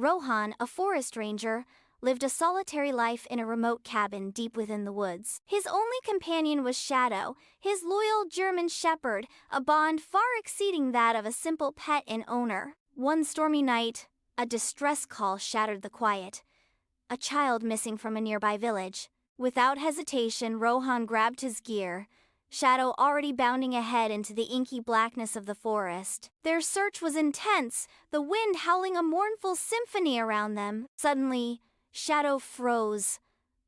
Rohan, a forest ranger, lived a solitary life in a remote cabin deep within the woods. His only companion was Shadow, his loyal German shepherd, a bond far exceeding that of a simple pet and owner. One stormy night, a distress call shattered the quiet. A child missing from a nearby village. Without hesitation, Rohan grabbed his gear, Shadow already bounding ahead into the inky blackness of the forest. Their search was intense, the wind howling a mournful symphony around them. Suddenly, Shadow froze,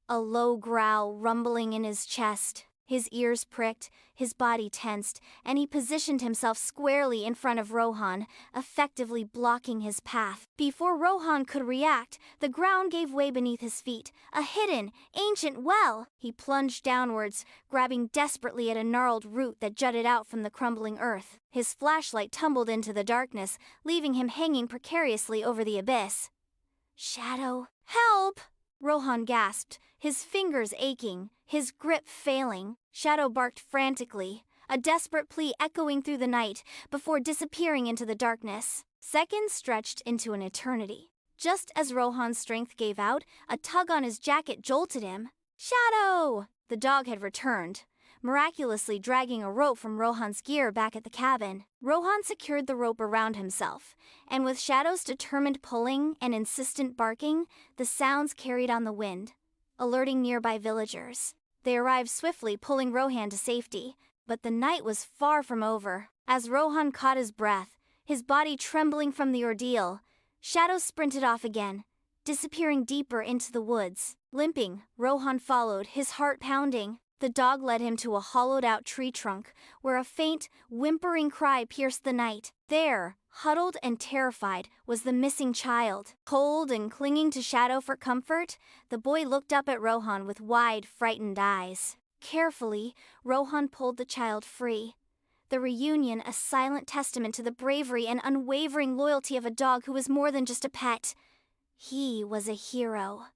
a low growl rumbling in his chest. His ears pricked, his body tensed, and he positioned himself squarely in front of Rohan, effectively blocking his path. Before Rohan could react, the ground gave way beneath his feet, a hidden, ancient well. He plunged downwards, grabbing desperately at a gnarled root that jutted out from the crumbling earth. His flashlight tumbled into the darkness, leaving him hanging precariously over the abyss. "Shadow, help!" Rohan gasped, his fingers aching, his grip failing. Shadow barked frantically, a desperate plea echoing through the night before disappearing into the darkness. Seconds stretched into an eternity. Just as Rohan's strength gave out, a tug on his jacket jolted him. "Shadow!" The dog had returned, miraculously dragging a rope from Rohan's gear back at the cabin. Rohan secured the rope around himself, and with Shadow's determined pulling and insistent barking, the sounds carried on the wind, alerting nearby villagers. They arrived swiftly, pulling Rohan to safety, but the night was far from over. As Rohan caught his breath, his body trembling from the ordeal, Shadow sprinted off again, disappearing deeper into the woods. Limping, Rohan followed, his heart pounding. The dog led him to a hollowed-out tree trunk, where a faint, whimpering cry pierced the night. There, huddled and terrified, was the missing child. Cold and clinging to Shadow for comfort, the boy looked up at Rohan with wide, frightened eyes. Carefully, Rohan pulled the child free. The reunion a silent testament to the bravery and unwavering loyalty of a dog who was more than just a pet. He was a hero.